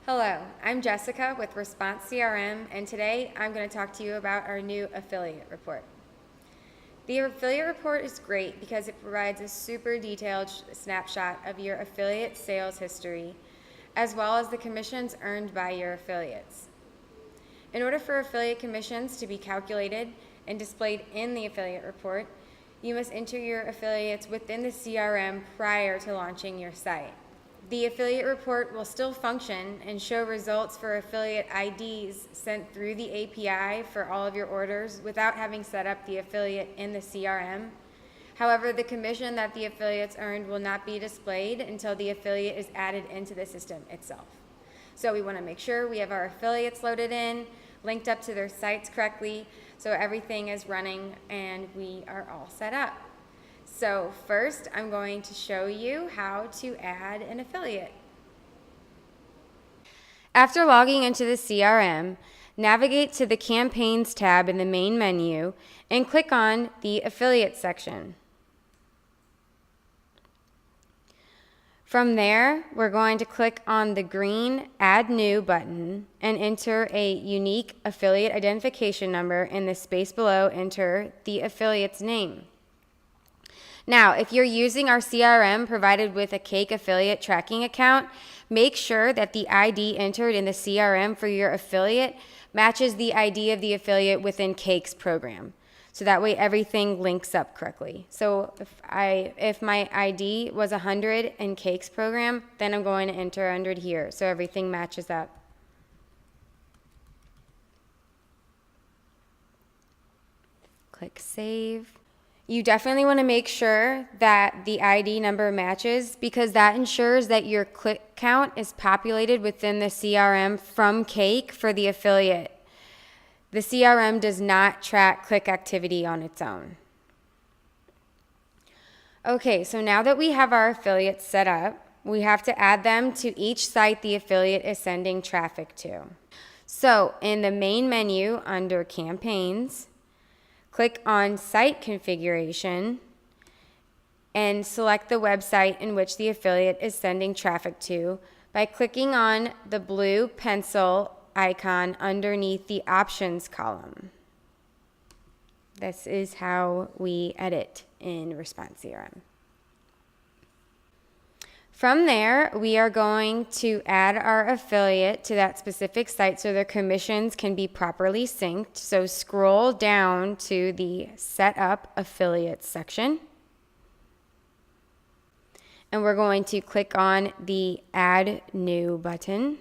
Hello, I'm Jessica with Response CRM, and today I'm going to talk to you about our new affiliate report. The affiliate report is great because it provides a super detailed snapshot of your affiliate sales history, as well as the commissions earned by your affiliates. In order for affiliate commissions to be calculated and displayed in the affiliate report, you must enter your affiliates within the CRM prior to launching your site. The affiliate report will still function and show results for affiliate IDs sent through the API for all of your orders without having set up the affiliate in the CRM. However, the commission that the affiliates earned will not be displayed until the affiliate is added into the system itself. So we want to make sure we have our affiliates loaded in, linked up to their sites correctly, so everything is running and we are all set up. So first, I'm going to show you how to add an affiliate. After logging into the CRM, navigate to the Campaigns tab in the main menu and click on the Affiliate section. From there, we're going to click on the green Add New button and enter a unique affiliate identification number. In the space below, enter the affiliate's name. Now, if you're using our CRM provided with a Cake affiliate tracking account, make sure that the ID entered in the CRM for your affiliate matches the ID of the affiliate within Cake's program. So that way everything links up correctly. So if my ID was 100 in Cake's program, then I'm going to enter 100 here so everything matches up. Click Save. You definitely want to make sure that the ID number matches because that ensures that your click count is populated within the CRM from Cake for the affiliate. The CRM does not track click activity on its own. Okay, so now that we have our affiliates set up, we have to add them to each site the affiliate is sending traffic to. So in the main menu under Campaigns, click on Site Configuration and select the website in which the affiliate is sending traffic to by clicking on the blue pencil icon underneath the Options column. This is how we edit in Response CRM. From there, we are going to add our affiliate to that specific site so their commissions can be properly synced. So scroll down to the Set Up Affiliates section. And we're going to click on the Add New button.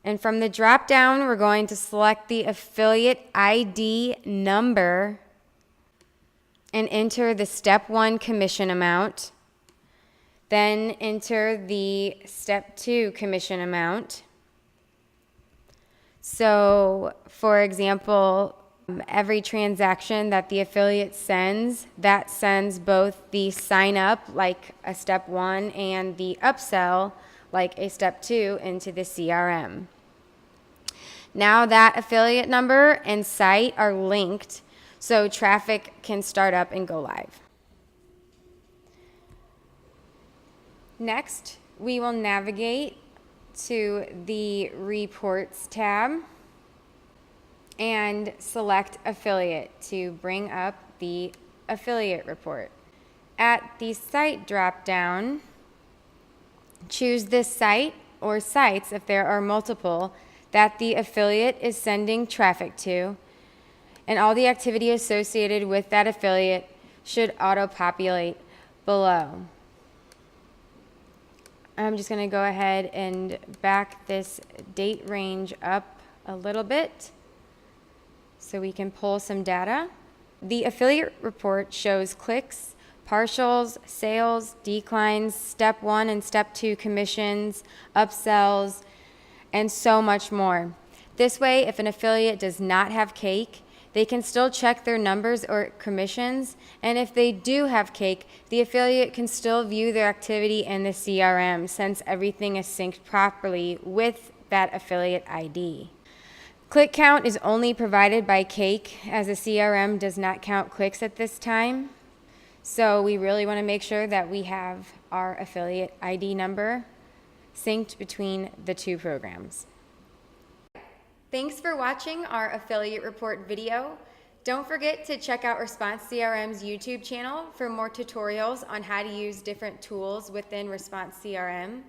And from the drop down, we're going to select the affiliate ID number and enter the Step 1 commission amount. Then enter the Step 2 commission amount. So, for example, every transaction that the affiliate sends, that sends both the sign up, like a Step 1, and the upsell, like a Step 2, into the CRM. Now that affiliate number and site are linked, so traffic can start up and go live. Next, we will navigate to the Reports tab and select Affiliate to bring up the affiliate report. At the Site drop-down, choose the site or sites, if there are multiple, that the affiliate is sending traffic to, and all the activity associated with that affiliate should auto-populate below. I'm just going to go ahead and back this date range up a little bit so we can pull some data. The affiliate report shows clicks, partials, sales, declines, Step 1 and Step 2 commissions, upsells, and so much more. This way, if an affiliate does not have Cake, they can still check their numbers or commissions, and if they do have Cake, the affiliate can still view their activity in the CRM since everything is synced properly with that affiliate ID. Click count is only provided by Cake, as the CRM does not count clicks at this time. So we really want to make sure that we have our affiliate ID number synced between the two programs. Thanks for watching our affiliate report video. Don't forget to check out Response CRM's YouTube channel for more tutorials on how to use different tools within Response CRM.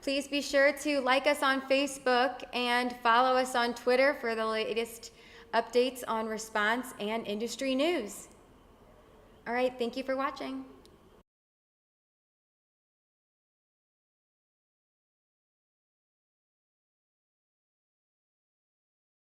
Please be sure to like us on Facebook and follow us on Twitter for the latest updates on Response and industry news. All right, thank you for watching.